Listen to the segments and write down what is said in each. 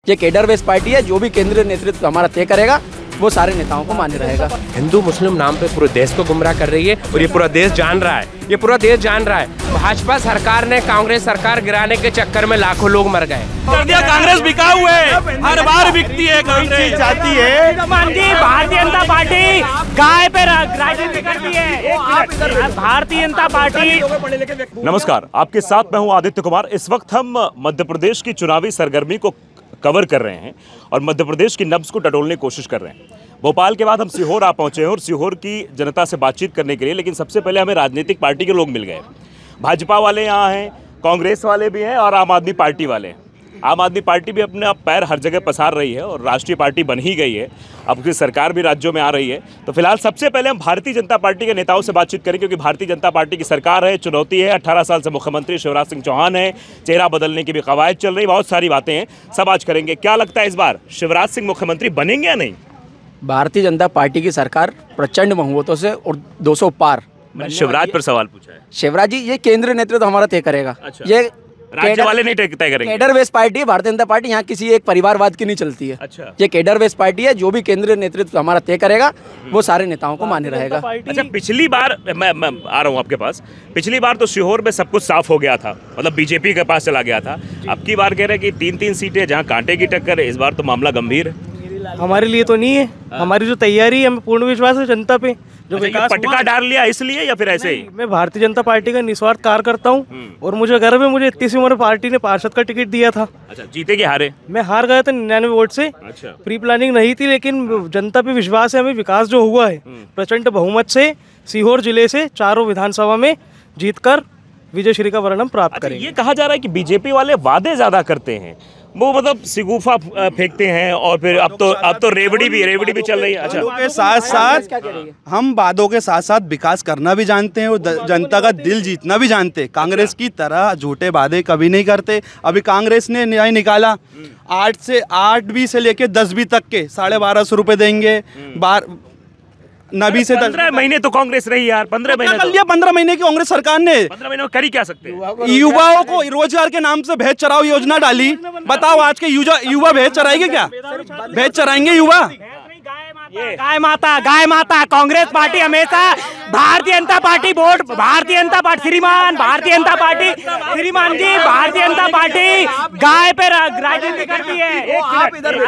ये cadre based party है, जो भी केंद्रीय नेतृत्व हमारा तय करेगा वो सारे नेताओं को मान्य रहेगा। हिंदू मुस्लिम नाम पे पूरे देश को गुमराह कर रही है और ये पूरा देश जान रहा है, ये पूरा देश जान रहा है। भाजपा सरकार ने कांग्रेस सरकार गिराने के चक्कर में लाखों लोग मर गए। कर दिया, कांग्रेस बिका हुआ है, हर बार बिकती है, कांग्रेस चाहती है। भारतीय जनता पार्टी गाय पे राजनीति करती है, भारतीय जनता पार्टी। नमस्कार, आपके साथ मैं हूं आदित्य कुमार। इस वक्त हम मध्य प्रदेश की चुनावी सरगर्मी को कवर कर रहे हैं और मध्य प्रदेश की नब्ज को टटोलने की कोशिश कर रहे हैं। भोपाल के बाद हम सीहोर आ पहुंचे हैं और सीहोर की जनता से बातचीत करने के लिए, लेकिन सबसे पहले हमें राजनीतिक पार्टी के लोग मिल गए। भाजपा वाले यहाँ हैं, कांग्रेस वाले भी हैं और आम आदमी पार्टी वाले हैं। आम आदमी पार्टी भी अपने पैर हर जगह पसार रही है और राष्ट्रीय पार्टी बन ही गई है, अब उसकी सरकार भी राज्यों में आ रही है। तो फिलहाल सबसे पहले हम भारतीय जनता पार्टी के नेताओं से बातचीत करें, क्योंकि भारतीय जनता पार्टी की सरकार है, चुनौती है। 18 साल से मुख्यमंत्री शिवराज सिंह चौहान है, चेहरा बदलने की भी कवायद चल रही, बहुत सारी बातें हैं, सब आज करेंगे। क्या लगता है इस बार शिवराज सिंह मुख्यमंत्री बनेंगे या नहीं? भारतीय जनता पार्टी की सरकार प्रचंड बहुमतों से और 200 पार। मैंने शिवराज पर सवाल पूछा है। शिवराज जी, ये केंद्रीय नेतृत्व हमारा तय करेगा। अच्छा। ये राज्य वाले नहीं तय करेंगे। केडर बेस्ड पार्टी है भारतीय जनता पार्टी, यहाँ किसी एक परिवारवाद की नहीं चलती है। अच्छा। ये केडर बेस्ड पार्टी है, जो भी केंद्रीय नेतृत्व हमारा तय करेगा वो सारे नेताओं को मान्य रहेगा। अच्छा, पिछली बार मैं आ रहा हूँ आपके पास। पिछली बार तो सीहोर में सब कुछ साफ हो गया था, मतलब बीजेपी के पास चला गया था। अब की बार कह रहे हैं कि 3-3 सीटें जहाँ कांटे की टक्कर है, इस बार तो मामला गंभीर है। हमारे लिए तो नहीं है, हमारी जो तैयारी है, हमें पूर्ण विश्वास है जनता पे। जो विकास पटका डाल लिया इसलिए या फिर ऐसे ही? मैं भारतीय जनता पार्टी का निस्वार्थ कार्य करता हूँ और मुझे गर्व है, मुझे इतनी सी उम्र पार्टी ने पार्षद का टिकट दिया था। अच्छा, जीते कि हारे? मैं हार गया था 99 वोट से। अच्छा। प्री प्लानिंग नहीं थी, लेकिन जनता पे विश्वास है, हमें विकास जो हुआ है प्रचंड बहुमत से सीहोर जिले से चारों विधानसभा में जीतकर विजय श्री का वर्णन प्राप्त करेंगे। ये कहा जा रहा है कि बीजेपी वाले वादे ज्यादा करते हैं, वो मतलब सिगुफा फेंकते हैं और फिर अब तो रेवड़ी भी चल रही है। अच्छा, के साथ साथ हम वादों के साथ साथ विकास करना भी जानते हैं और जनता का दिल जीतना भी जानते हैं। कांग्रेस की तरह झूठे वादे कभी नहीं करते। अभी कांग्रेस ने न्याय निकाला, 8वीं से लेके 10वीं तक के 1250 रुपए देंगे। 9वीं से 15 महीने तो कांग्रेस रही यार। 15 महीने कर लिया। 15 महीने की कांग्रेस सरकार ने 15 महीने में कर ही क्या सकते हैं? युवाओं को रोजगार के नाम से भेज चराओ योजना डाली। बताओ आज के युवा भेज चराएंगे क्या? भेज चराएंगे युवा? गाय माता कांग्रेस पार्टी हमेशा Bharatiya Janata party vote, Bharatiya Janata party श्रीमान, भारतीय जनता पार्टी श्रीमान जी, भारतीय जनता पार्टी गाय पे राजनीति करती है।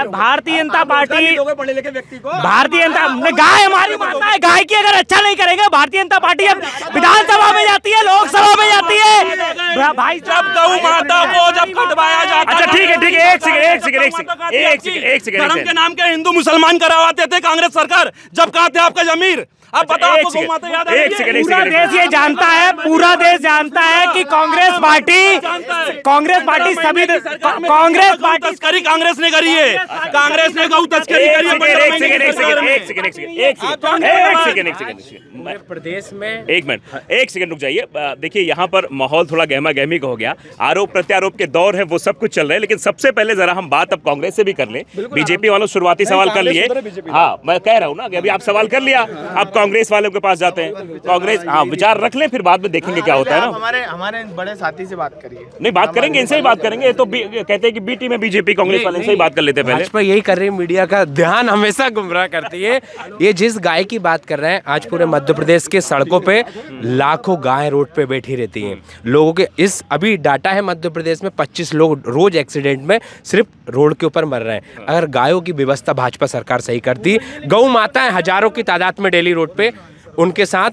भारतीय जनता पार्टी, भारतीय जनता गाय हमारी माता है, गाय की अगर अच्छा नहीं करेंगे भारतीय जनता पार्टी अब विधानसभा में जाती है, लोकसभा में जाती है। भाई जब गौ माता को जब कटवाया जाता है। अच्छा ठीक है, एक सेकंड। धर्म के नाम के हिंदू मुसलमान करवाते थे कांग्रेस सरकार, जब कहा थे आपका जमीर। अब बताओ, आपको गौ माता याद आ रही है? पूरा देश ये जानता है, पूरा देश जानता है कि कांग्रेस पार्टी सभी कांग्रेस पार्टी तस्करी कांग्रेस ने करी है। कांग्रेस ने गौ तस्करी करी है। प्रदेश में एक सेकंड रुक जाइए। देखिए, यहाँ पर माहौल थोड़ा गहमा गहमी का हो गया। आरोप प्रत्यारोप के दौर है, वो सब कुछ चल रहा है, लेकिन सबसे पहले जरा हम बात अब कांग्रेस से भी कर लें। बीजेपी वालों शुरुआती सवाल कर लिए। हाँ, मैं कह रहा हूँ ना कि अभी आप सवाल कर लिया, अब कांग्रेस वालों के पास जाते हैं। कांग्रेस हाँ विचार रख लें, फिर बाद में देखेंगे क्या होता है ना। हमारे बड़े साथी से बात करिए। नहीं, बात करेंगे, इनसे ही बात करेंगे। तो कहते हैं कि बी टीम में बीजेपी कांग्रेस वाले से ही बात कर लेते हैं पहले। भाजपा यही कर रही है, मीडिया का ध्यान हमेशा गुमराह करती है। ये जिस गाय की बात कर रहे हैं, आज पूरे मध्य प्रदेश के सड़कों पे लाखों गाय रोड पे बैठी रहती हैं। लोगों के इस अभी डाटा है मध्य प्रदेश में 25 लोग रोज एक्सीडेंट में सिर्फ रोड के ऊपर मर रहे हैं। अगर गायों की व्यवस्था भाजपा सरकार सही करती, गौ माताएं हजारों की तादाद में डेली रोड पे, उनके साथ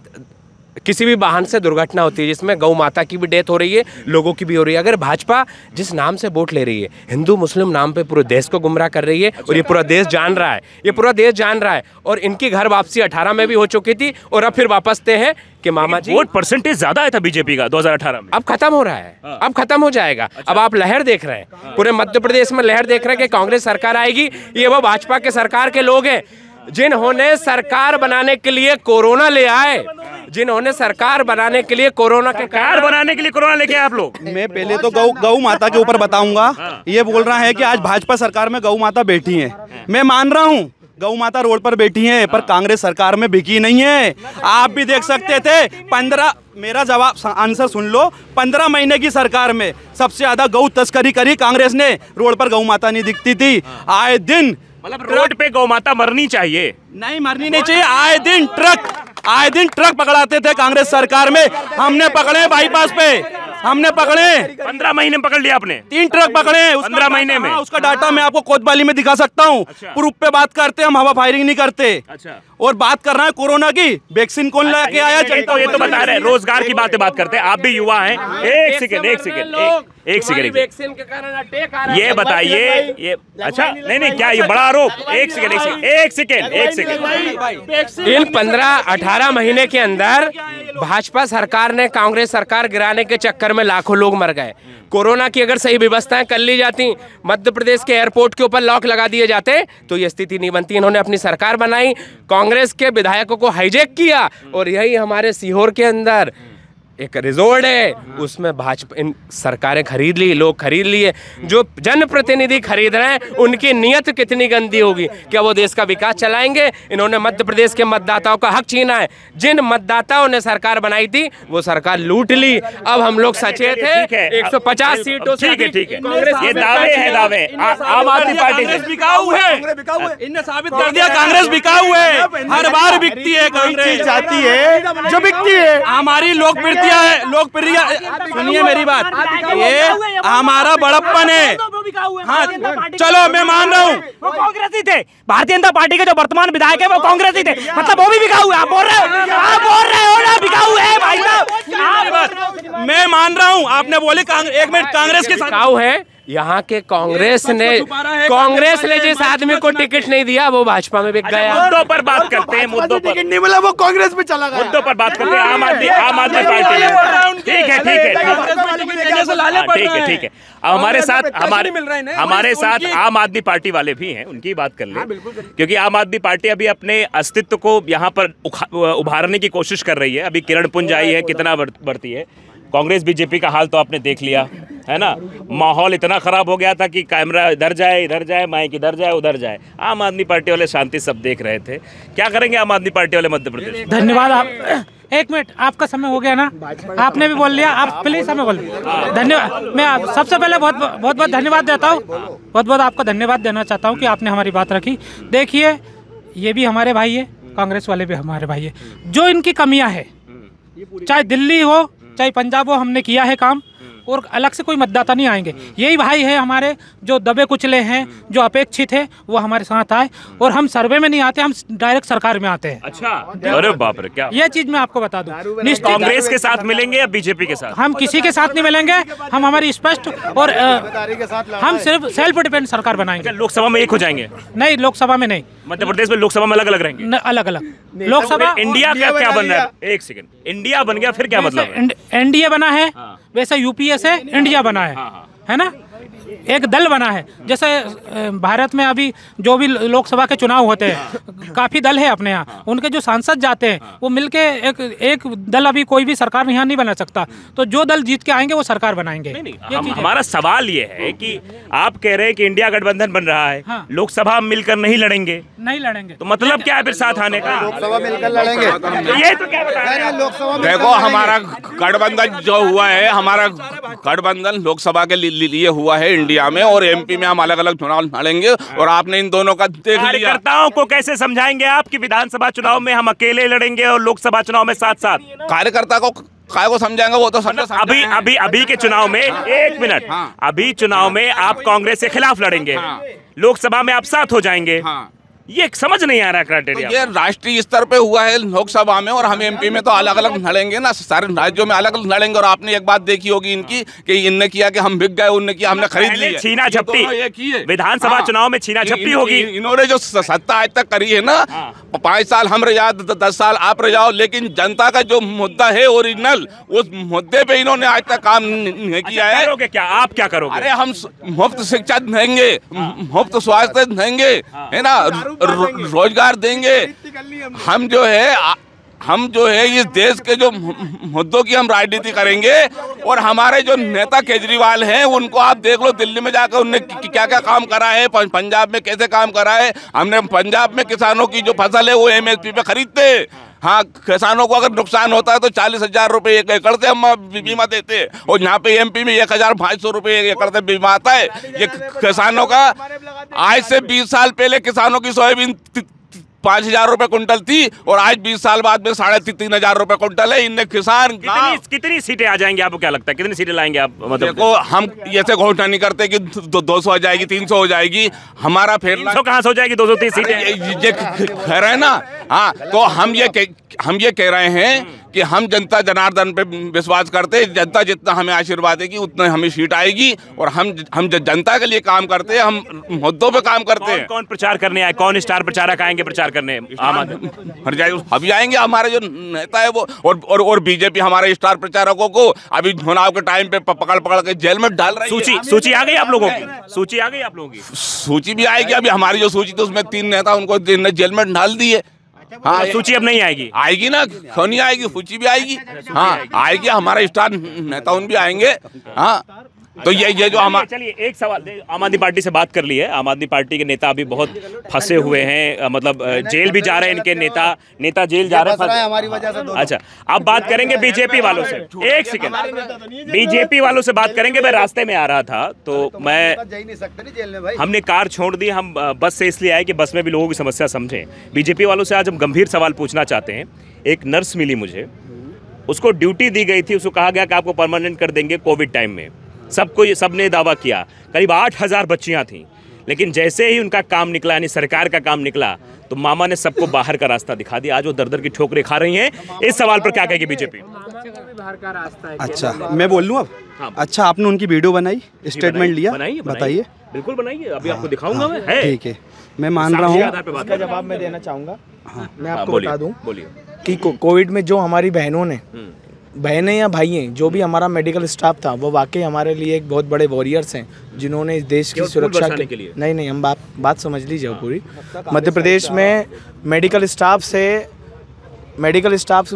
किसी भी वाहन से दुर्घटना होती है जिसमें गौ माता की भी डेथ हो रही है, लोगों की भी हो रही है। अगर भाजपा जिस नाम से वोट ले रही है, हिंदू मुस्लिम नाम पे पूरे देश को गुमराह कर रही है और ये पूरा देश जान रहा है, ये पूरा देश जान रहा है। और इनकी घर वापसी 18 में भी हो चुकी थी और अब फिर वापस ते हैं कि मामा जी वोट परसेंटेज ज्यादा आया था बीजेपी का 2018 में। अब खत्म हो रहा है, अब खत्म हो जाएगा। अब आप लहर देख रहे हैं, पूरे मध्य प्रदेश में लहर देख रहे हैं कि कांग्रेस सरकार आएगी। ये वो भाजपा के सरकार के लोग हैं जिन्होंने सरकार बनाने के लिए कोरोना ले आए, जिन्होंने सरकार बनाने के लिए कोरोना के कार बनाने के लिए कोरोना लेके आप लोग। मैं पहले तो गौ माता के ऊपर बताऊंगा। ये बोल रहा है कि आज भाजपा सरकार में गौ माता बैठी है। मैं मान रहा हूँ गौ माता रोड पर बैठी है, पर कांग्रेस सरकार में बिकी नहीं है। आप भी देख सकते थे 15, मेरा जवाब आंसर सुन लो, 15 महीने की सरकार में सबसे ज्यादा गौ तस्करी करी कांग्रेस ने। रोड पर गौ माता नहीं दिखती थी, आए दिन मतलब रोड पे गौ माता मरनी चाहिए, नहीं मरनी नहीं चाहिए। आए दिन ट्रक पकड़ाते थे कांग्रेस सरकार में, हमने पकड़े बाईपास पे, हमने पकड़े 15 महीने में पकड़ लिया आपने, 3 ट्रक पकड़े 15 महीने में। उसका डाटा मैं आपको कोतवाली में दिखा सकता हूँ। अच्छा। प्रूफ पे बात करते हम, हवा फायरिंग नहीं करते। अच्छा। और बात कर रहे हैं कोरोना की, वैक्सीन कौन लेके आया? तो ये तो बता रहे हैं, रोजगार की बात करते हैं, आप भी युवा हैं। एक सेकंड वैक्सीन के कारण अटैक आ रहा है। ये बताइए, ये अच्छा नहीं क्या ये बड़ा आरोप? एक सेकंड इन 15-18 महीने के अंदर भाजपा सरकार ने कांग्रेस सरकार गिराने के चक्कर में लाखों लोग मर गए। कोरोना की अगर सही व्यवस्थाएं कर ली जाती, मध्य प्रदेश के एयरपोर्ट के ऊपर लॉक लगा दिए जाते, तो ये स्थिति नहीं बनती। इन्होंने अपनी सरकार बनाई, कांग्रेस के विधायकों को हाईजैक किया, और यही हमारे सीहोर के अंदर एक रिजोर्ट है, उसमें भाजपा इन सरकारें खरीद ली, लोग खरीद लिए। जो जनप्रतिनिधि खरीद रहे हैं, उनकी नीयत कितनी गंदी होगी? क्या वो देश का विकास चलाएंगे? इन्होंने मध्य प्रदेश के मतदाताओं का हक छीना है। जिन मतदाताओं ने सरकार बनाई थी, वो सरकार लूट ली। अब हम लोग सचेत हैं, 150 सीटों से ठीक है। ये दावे हैं, दावे। आम आदमी पार्टी बिकाऊ है, इनने साबित कर दिया कांग्रेस बिकाऊ है, हर बार बिकती है कांग्रेस, चाहती है जो बिकती है। हमारी लोकप्रियता है, लोकप्रिय। सुनिए मेरी बात, ये हमारा बड़प्पन है। हाँ चलो मैं मान रहा हूँ, वो कांग्रेसी थे। भारतीय जनता पार्टी के जो वर्तमान विधायक है वो कांग्रेसी थे, मतलब वो भी बिकाऊ है। आप बोल रहे हो ना बिकाऊ है भाई साहब। मैं मान रहा हूँ, आपने बोले एक मिनट कांग्रेस के साथ बिकाऊ है। यहाँ के कांग्रेस ने जिस आदमी को टिकट नहीं दिया, वो भाजपा में बिक गया। मुद्दों पर बात करते हैं, मुद्दों पर नहीं मिला, वो कांग्रेस में चला गया। मुद्दों पर बात करते हैं। आम आदमी पार्टी, ठीक है। अब हमारे साथ आम आदमी पार्टी वाले भी हैं, उनकी बात कर ले, क्योंकि आम आदमी पार्टी अभी अपने अस्तित्व को यहाँ पर उभारने की कोशिश कर रही है। अभी किरण पुंज आई है, कितना बढ़ती है। कांग्रेस बीजेपी का हाल तो आपने देख लिया है ना, माहौल इतना खराब हो गया था कि कैमरा इधर जाए, माइक इधर जाए, उधर जाए। आम आदमी पार्टी वाले शांति सब देख रहे थे। क्या करेंगे आम आदमी पार्टी वाले मध्य प्रदेश? धन्यवाद। आप एक मिनट, आपका समय हो गया ना, आपने भी बोल लिया, आप प्लीज समय बोल। धन्यवाद। मैं सबसे पहले बहुत धन्यवाद देता हूँ, बहुत आपको धन्यवाद देना चाहता हूँ कि आपने हमारी बात रखी। देखिए, ये भी हमारे भाई है, कांग्रेस वाले भी हमारे भाई है। जो इनकी कमियां है, चाहे दिल्ली हो चाहे पंजाब हो, हमने किया है काम, और अलग से कोई मतदाता नहीं आएंगे। यही भाई है हमारे जो दबे कुचले हैं, जो अपेक्षित है, वो हमारे साथ आए। और हम सर्वे में नहीं आते, हम डायरेक्ट सरकार में आते हैं। अच्छा, अरे बाप रे, क्या ये चीज मैं आपको बता दूं। कांग्रेस के साथ मिलेंगे या बीजेपी के साथ? हम किसी के साथ नहीं मिलेंगे। हम हमारी स्पष्ट और हम सिर्फ सेल्फ डिपेंड सरकार बनाएंगे। लोकसभा में एक हो जाएंगे? नहीं, लोकसभा में नहीं। मध्य प्रदेश में लोकसभा में अलग अलग रहेंगे? अलग अलग लोकसभा। इंडिया का क्या बन रहा है? एक सेकंड, इंडिया बन गया, फिर क्या मतलब? एनडीए बना है, वैसे यूपीए से इंडिया बना है ना, एक दल बना है। जैसे भारत में अभी जो भी लोकसभा के चुनाव होते हैं, काफी दल है अपने यहाँ, उनके जो सांसद जाते हैं वो मिलके एक दल, अभी कोई भी सरकार यहाँ नहीं बना सकता। तो जो दल जीत के आएंगे वो सरकार बनाएंगे। हमारा सवाल ये है कि आप कह रहे हैं कि इंडिया गठबंधन बन रहा है, हाँ। लोकसभा मिलकर नहीं लड़ेंगे, तो मतलब क्या है फिर साथ आने का? लोकसभा मिलकर लड़ेंगे, ये तो क्या बता रहे हैं? लोकसभा देखो, हमारा गठबंधन जो हुआ है, हमारा गठबंधन लोकसभा के लिए हुआ है इंडिया में, और एमपी में हम अलग अलग चुनाव लड़ेंगे। और आपने इन दोनों का देख लिया। कार्यकर्ताओं को कैसे समझाएंगे आप कि विधानसभा चुनाव में हम अकेले लड़ेंगे और लोकसभा चुनाव में साथ साथ? कार्यकर्ता को काय को समझाएंगे, वो तो अभी के चुनाव में, एक मिनट, अभी चुनाव में आप कांग्रेस के खिलाफ लड़ेंगे, लोकसभा में आप साथ हो जाएंगे। ये समझ नहीं आ रहा क्राइटेरिया। ये राष्ट्रीय स्तर पे हुआ है लोकसभा में, और हम एमपी में तो अलग अलग लड़ेंगे ना, सारे राज्यों में अलग अलग लड़ेंगे। और आपने एक बात देखी होगी इनकी कि इनने किया कि हम बिक गए, उनने किया हमने खरीद लिया। छीना झपटी विधानसभा चुनाव में छीना झपटी होगी। इन्होंने जो सत्ता आज तक करी है ना, 5 साल हम रह 10 साल आप रह जाओ, लेकिन जनता का जो मुद्दा है ओरिजिनल, उस मुद्दे पे इन्होंने आज तक काम नहीं किया है। करोगे क्या आप? क्या करोगे? अरे हम मुफ्त शिक्षा देंगे, मुफ्त स्वास्थ्य देंगे, है ना, रोजगार देंगे। हम जो है हम जो है इस देश के जो मुद्दों की हम राजनीति करेंगे। और हमारे जो नेता केजरीवाल हैं उनको आप देख लो, दिल्ली में जाकर उनने क्या क्या काम करा है, पंजाब में कैसे काम करा है। हमने पंजाब में किसानों की जो फसल है वो MSP पे खरीदते हैं। हाँ, किसानों को अगर नुकसान होता है तो 40,000 रुपये 1 एकड़ से हम बीमा देते हैं। और यहाँ पे MP में 1,500 रुपये 1 एकड़ से बीमा आता है। ये किसानों का आज से 20 साल पहले किसानों की सोयाबीन 5,000 रुपये कुंटल थी और आज 20 साल बाद में 3,500 रुपये कुंटल है। इनने किसान कितनी सीटें आ जाएंगी आपको क्या लगता है, कितनी सीटें लाएंगे आप? मतलब देखो, हम ऐसे घोषणा नहीं करते कि 200 हो जाएगी, 300 हो जाएगी। हमारा फिर 300 कहाँ से हो जाएगी, 230 सीटें ये कह रहे हैं ना। हाँ, तो हम ये कह रहे हैं कि हम जनता जनार्दन पे विश्वास करते हैं। जनता जितना हमें आशीर्वाद देगी उतना हमें सीट आएगी। और हम जनता के लिए काम करते हैं, हम मुद्दों पे काम करते हैं। कौन प्रचार करने आए, कौन स्टार प्रचारक आएंगे प्रचार करने? आम आदमी अभी आएंगे हमारे जो नेता है वो। और बीजेपी हमारे स्टार प्रचारकों को अभी चुनाव के टाइम पे पकड़ के जेल में डाल रही है। सूची आ गई आप लोगों की? सूची आ गई आप लोगों की? सूची भी आएगी। अभी हमारी जो सूची थी उसमें 3 नेता उनको जेल में डाल दिए। हाँ, सूची अब नहीं आएगी? आएगी ना, क्यों नहीं आएगी, सूची भी आएगी। हाँ, आएगी। हमारे स्टार नेता उन भी आएंगे। हाँ, तो ये जो हमारे, चलिए एक सवाल, आम आदमी पार्टी से बात कर ली है। आम आदमी पार्टी के नेता अभी बहुत फंसे हुए हैं, मतलब जेल भी जा रहे हैं इनके नेता जेल जा रहे हैं हमारी वजह से। अच्छा, अब बात करेंगे बीजेपी वालों से। एक सेकंड, बीजेपी वालों से बात करेंगे। मैं रास्ते में आ रहा था तो हमने कार छोड़ दी, हम बस से इसलिए आए कि बस में भी लोगों की समस्या समझें। बीजेपी वालों से आज हम गंभीर सवाल पूछना चाहते हैं। एक नर्स मिली मुझे, उसको ड्यूटी दी गई थी, उसको कहा गया कि आपको परमानेंट कर देंगे कोविड टाइम में। सबने दावा किया। करीब 8,000 बच्चियां थीं, लेकिन जैसे ही उनका काम निकला, यानी सरकार का काम निकला, तो मामा ने सबको बाहर का रास्ता दिखा दिया। आज वो दर-दर की ठोकरें खा रही हैं। इस सवाल पर क्या कहेगी बीजेपी? अच्छा, मैं बोल लूँ अब? हाँ। अच्छा, आपने उनकी वीडियो बनाई, स्टेटमेंट लिया, बताइए। बिल्कुल बनाइए, अभी आपको दिखाऊंगा मैं। ठीक है, मैं मान रहा हूँ। इसका जवाब मैं देना चाहूँगा। मैं आपको बोलिए, बता दूँ बोलिए कि कोविड में जो हमारी बहनों ने, बहनें या भाई हैं, जो भी हमारा मेडिकल स्टाफ था, वो वाकई हमारे लिए एक बहुत बड़े वॉरियर्स हैं, जिन्होंने इस देश की सुरक्षा के लिए। नहीं, हम बात समझ लीजिए पूरी। मध्य प्रदेश में मेडिकल स्टाफ से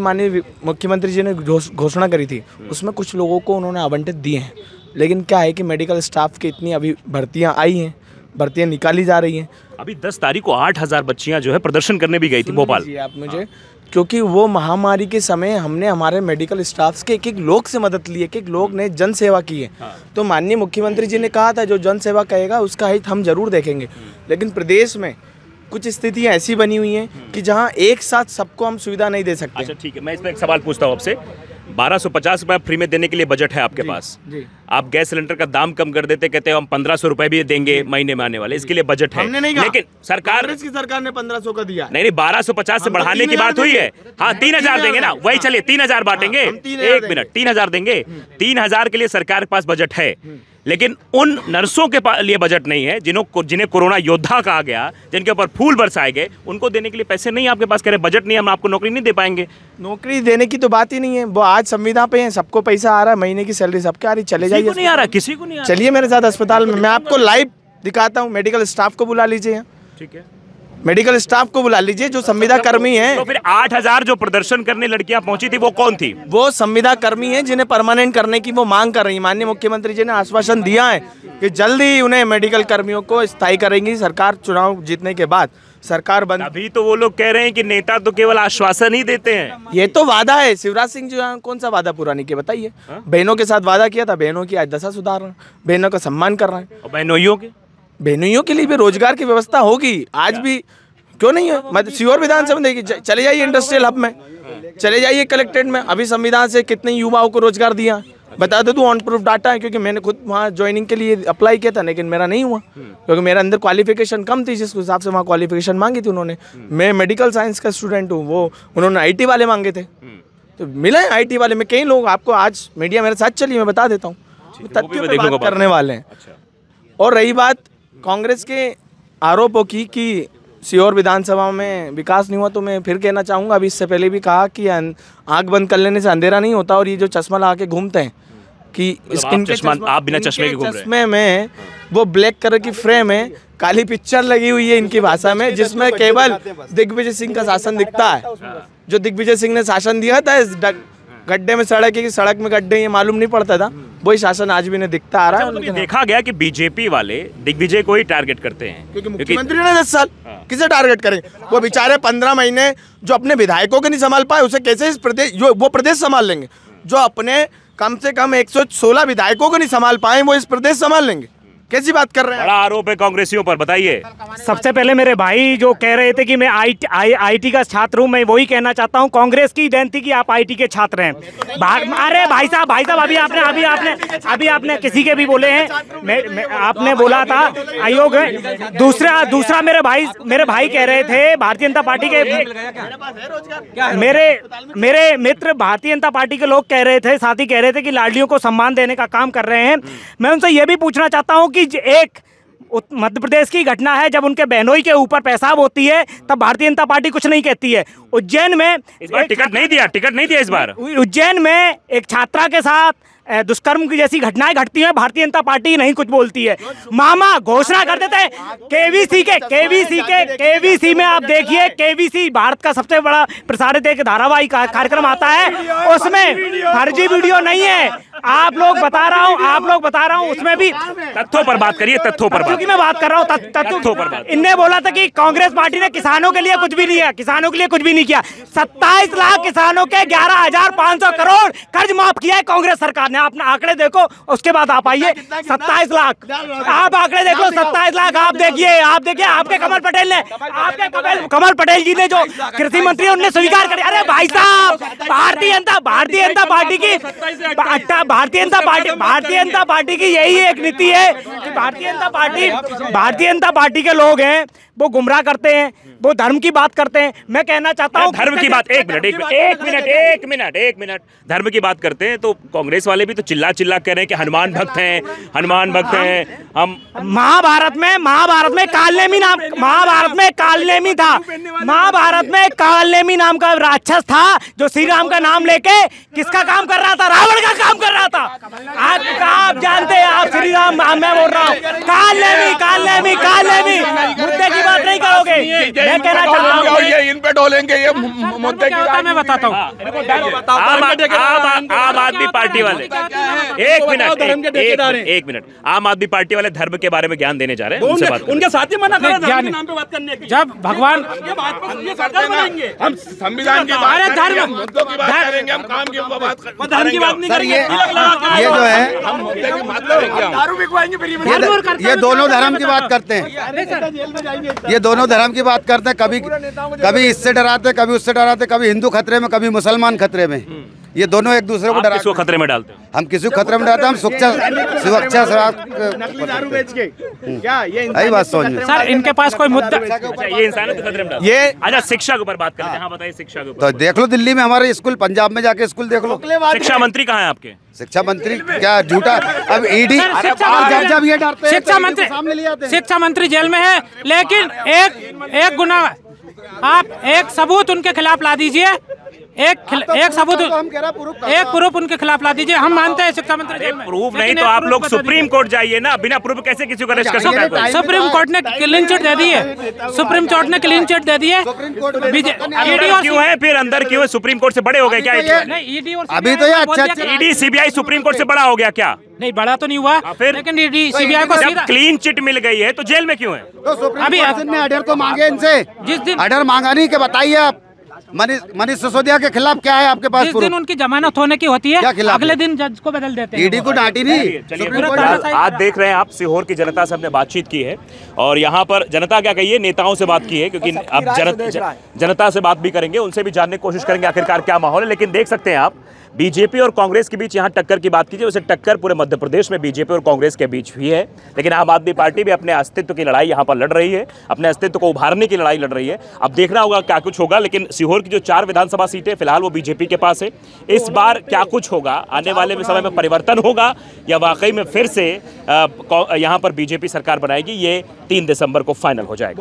माननीय मुख्यमंत्री जी ने घोषणा करी थी, उसमें कुछ लोगों को उन्होंने आवंटित दिए हैं। लेकिन क्या है कि मेडिकल स्टाफ की इतनी अभी भर्तियाँ आई हैं, भर्तियाँ निकाली जा रही हैं। अभी 10 तारीख को 8,000 बच्चियाँ जो है प्रदर्शन करने भी गई थी भोपाल। आप मुझे, क्योंकि वो महामारी के समय हमने हमारे मेडिकल स्टाफ के एक लोग से मदद ली है, एक लोग ने जन सेवा की है। तो माननीय मुख्यमंत्री जी ने कहा था जो जन सेवा कहेगा उसका हित हम जरूर देखेंगे। लेकिन प्रदेश में कुछ स्थितियां ऐसी बनी हुई हैं कि जहां एक साथ सबको हम सुविधा नहीं दे सकते। अच्छा ठीक है, मैं इसमें एक सवाल पूछता हूँ आपसे। 1250 रुपये फ्री में देने के लिए बजट है आपके पास। आप गैस सिलेंडर का दाम कम कर देते, कहते हैं हम 1500 रुपए भी देंगे महीने में आने वाले, इसके लिए बजट है। हमने नहीं कहा, लेकिन सरकार की सरकार ने 1500 का दिया। नहीं, 1250 से बढ़ाने की बात हुई है। हाँ, 3000 देंगे ना, वही चलिए 3000 बांटेंगे। एक मिनट, 3000 देंगे। 3000 के लिए सरकार के पास बजट है, लेकिन उन नर्सों के लिए बजट नहीं है जिन्हें कोरोना योद्धा कहा गया, जिनके ऊपर फूल बरसाए गए, उनको देने के लिए पैसे नहीं आपके पास। कह रहे बजट नहीं, हम आपको नौकरी नहीं दे पाएंगे। नौकरी देने की तो बात ही नहीं है, वो आज संविदा पे हैं, सबको पैसा आ रहा है, महीने की सैलरी सबके आ रही, चले जाइए। नहीं आ रहा, किसी को नहीं आ रहा। चलिए मेरे साथ अस्पताल में, मैं आपको लाइव दिखाता हूँ। मेडिकल स्टाफ को बुला लीजिए, ठीक है, मेडिकल स्टाफ को बुला लीजिए जो संविदा कर्मी हैं। तो फिर 8000 जो प्रदर्शन करने लड़कियां पहुंची थी वो कौन थी? वो संविदा कर्मी हैं जिन्हें परमानेंट करने की वो मांग कर रही है। माननीय मुख्यमंत्री जी ने आश्वासन दिया है कि जल्दी उन्हें मेडिकल कर्मियों को स्थायी करेंगी सरकार, चुनाव जीतने के बाद सरकार बंद। अभी तो वो लोग कह रहे हैं कि नेता तो केवल आश्वासन ही देते हैं। ये तो वादा है। शिवराज सिंह जी कौन सा वादा पूरा नहीं किया बताइए? बहनों के साथ वादा किया था, बहनों की आज दशा सुधार रहे हैं, बहनों का सम्मान कर रहे हैं। और बहनोइयों के लिए भी रोजगार की व्यवस्था होगी, आज भी क्यों नहीं है? मतलब सीहोर विधानसभा देखिए, चले जाइए इंडस्ट्रियल हब में, चले जाइए कलेक्ट्रेट में, अभी संविधान से कितने युवाओं को रोजगार दिया बता दे तू, ऑन प्रूफ डाटा है, क्योंकि मैंने खुद वहाँ ज्वाइनिंग के लिए अप्लाई किया था, लेकिन मेरा नहीं हुआ क्योंकि मेरे अंदर क्वालिफिकेशन कम थी, जिस हिसाब से वहाँ क्वालिफिकेशन मांगी थी उन्होंने। मैं मेडिकल साइंस का स्टूडेंट हूँ, वो उन्होंने IT वाले मांगे थे, तो मिला है IT वाले में। कई लोग, आपको आज मीडिया मेरे साथ चलिए, मैं बता देता हूँ, तथ्यों पे बात करने वाले हैं। और रही बात कांग्रेस के आरोपों की कि सीहोर विधानसभा में विकास नहीं हुआ, तो मैं फिर कहना चाहूँगा, अभी इससे पहले भी कहा कि आँख बंद कर लेने से अंधेरा नहीं होता, और ये जो चश्मा लगा के घूमते हैं कि स्किन के आप बिना चश्मे के घूम रहे हैं। चश्मे में वो ब्लैक कलर की फ्रेम है, काली पिक्चर लगी हुई है इनकी भाषा में, जिसमें केवल दिग्विजय सिंह का शासन दिखता है। जो दिग्विजय सिंह ने शासन दिया था इस गड्ढे में सड़क में गड्ढे, ये मालूम नहीं पड़ता था, वही शासन आज भी नहीं दिखता आ रहा है। देखा गया कि बीजेपी वाले दिग्विजय को ही टारगेट करते हैं क्योंकि मुख्यमंत्री ने 10 साल किसे टारगेट करेंगे? वो बेचारे 15 महीने जो अपने विधायकों को नहीं संभाल पाए, उसे कैसे इस प्रदेश वो प्रदेश संभाल लेंगे? जो अपने कम से कम 116 विधायकों को नहीं संभाल पाए, वो इस प्रदेश संभाल लेंगे? कैसी बात कर रहे हैं? बड़ा आरोप है कांग्रेसियों पर, बताइए। सबसे पहले मेरे भाई जो कह रहे थे कि मैं आईटी का छात्र हूं, मैं वही कहना चाहता हूं, कांग्रेस की देन थी कि आप आईटी के छात्र हैं। अरे भाई साहब अभी आपने किसी के भी बोले हैं, आपने बोला था आयोग है। दूसरा मेरे भाई कह रहे थे भारतीय जनता पार्टी के मेरे मित्र भारतीय जनता पार्टी के लोग कह रहे थे, साथी कह रहे थे कि लाडलियों को सम्मान देने का काम कर रहे हैं। मैं उनसे ये भी पूछना चाहता हूं कि एक मध्य प्रदेश की घटना है, जब उनके बहनोई के ऊपर पेशाब होती है तब भारतीय जनता पार्टी कुछ नहीं कहती है। उज्जैन में इस बार टिकट नहीं दिया इस बार। उज्जैन में एक छात्रा के साथ दुष्कर्म की जैसी घटनाएं घटती हैं, भारतीय जनता पार्टी नहीं कुछ बोलती है। मामा घोषणा कर देते हैं केवीसी में आप देखिए, केवीसी भारत का सबसे बड़ा प्रसारित एक धारावाहिक कार्यक्रम आता है, उसमें फर्जी वीडियो नहीं है। आप लोग बता रहा हूँ उसमें भी तथ्यों पर बात करिए, तथ्यों पर क्योंकि मैं बात कर रहा हूँ तथ्यों पर बात। इनने बोला था कि कांग्रेस पार्टी ने किसानों के लिए कुछ भी नहीं किया, किसानों के लिए कुछ भी नहीं किया। 27 लाख किसानों के 11,500 करोड़ कर्ज माफ किया है कांग्रेस सरकार ने। अपना आंकड़े देखो, उसके बाद आप आइए। 27 लाख आप आंकड़े देख लो, 27 लाख आप देखिए आपके कमल पटेल जी ने जो कृषि मंत्री उनने स्वीकार कर। अरे भाई साहब, भारतीय जनता पार्टी की यही एक नीति है कि भारतीय जनता पार्टी के लोग हैं वो गुमराह करते हैं, वो धर्म की बात करते हैं। मैं कहना चाहता हूँ धर्म की बात, एक मिनट, धर्म की बात करते हैं तो कांग्रेस वाले भी तो चिल्ला कह रहे हैं कि हनुमान भक्त हैं हम। महाभारत में कालनेमी नाम का राक्षस था जो श्री राम का नाम लेके किसका काम कर रहा था? रावण का काम कर रहा था। आप जानते हैं, आप श्री राम, मैं बोल रहा हूँ कालनेमी मुद्दे की बात नहीं करोगे। मैं कहना चाहता हूँ ये इन पे डोलेंगे, ये मुद्दे की बात मैं बताता हूँ। आम आदमी पार्टी वाले एक मिनट आम आदमी पार्टी वाले धर्म के बारे में ज्ञान देने जा रहे हैं, उनसे बात उनके साथ ही मना कर रहे हैं नाम पे बात करने की। जब भगवान हम संविधान की बात धर्म मुद्दों की बात करेंगे, हम काम की बात धर्म की बात नहीं करेंगे। ये जो है हम मुद्दे की बात करेंगे। ये दोनों धर्म की बात करते हैं, ये दोनों धर्म की बात करते हैं। कभी इससे डराते, कभी उससे डराते, कभी हिंदू खतरे में, कभी मुसलमान खतरे में। ये दोनों एक दूसरे को डराते। किसको खतरे में डालते हैं? हम किसी को खतरे में डालते हैं, हम सुरक्षा दारू बेच के क्या ये यही बात समझ में। सर इनके पास कोई मुद्दा, ये इंसान को खतरे में डालते ये अच्छा शिक्षा के ऊपर बात करते हैं। हाँ बताइए, शिक्षा के ऊपर तो देख लो, दिल्ली में हमारे स्कूल, पंजाब में जाके स्कूल देख लो। शिक्षा मंत्री कहाँ है आपके? शिक्षा मंत्री क्या झूठा? अब ईडी जब ये डरते हैं शिक्षा मंत्री जेल में है, लेकिन एक गुना आप एक सबूत उनके खिलाफ ला दीजिए, एक सबूत, एक प्रूफ उनके खिलाफ ला दीजिए। हम मानते हैं शिक्षा मंत्री जेल में। प्रूफ नहीं तो आप लोग सुप्रीम कोर्ट जाइए ना, बिना प्रूफ कैसे किसी को अरेस्ट कर सकते हैं? सुप्रीम कोर्ट ने क्लीन चिट दे दी है, सुप्रीम कोर्ट ने क्लीन चिट दे दी है। क्यों है फिर अंदर, क्यों है? सुप्रीम कोर्ट से बड़े हो गए क्या? अभी तो ये अच्छा ईडी सीबीआई सुप्रीम कोर्ट से बड़ा हो गया क्या? नहीं, बड़ा तो नहीं हुआ, फिर लेकिन ईडी सीबीआई को जब क्लीन चिट मिल गई है तो जेल में क्यों है? अभी ने ऑर्डर तो मांगे इनसे, जिस दिन ऑर्डर मांगा नहीं कि बताइए आप मनीष सिसोदिया के खिलाफ क्या है आपके पास? जिस दिन उनकी जमानत होने की होती है, अगले दिन जज को बदल देते हैं। ईडी को डांटी नहीं। आज देख रहे हैं आप, सीहोर की जनता से हमने बातचीत की है और यहाँ पर जनता क्या कही है, नेताओं से बात की है, क्योंकि अब जनता से बात भी करेंगे, उनसे भी जानने की कोशिश करेंगे आखिरकार क्या माहौल है। लेकिन देख सकते हैं आप, बीजेपी और कांग्रेस के बीच यहाँ टक्कर की बात कीजिए, वैसे टक्कर पूरे मध्य प्रदेश में बीजेपी और कांग्रेस के बीच हुई है, लेकिन आम आदमी पार्टी भी अपने अस्तित्व की लड़ाई यहाँ पर लड़ रही है, अपने अस्तित्व को उभारने की लड़ाई लड़ रही है। अब देखना होगा क्या कुछ होगा, लेकिन सीहोर की जो 4 विधानसभा सीटें फिलहाल वो बीजेपी के पास है। इस बार क्या कुछ होगा, आने वाले समय में परिवर्तन होगा या वाकई में फिर से यहाँ पर बीजेपी सरकार बनाएगी, ये 3 दिसंबर को फाइनल हो जाएगा।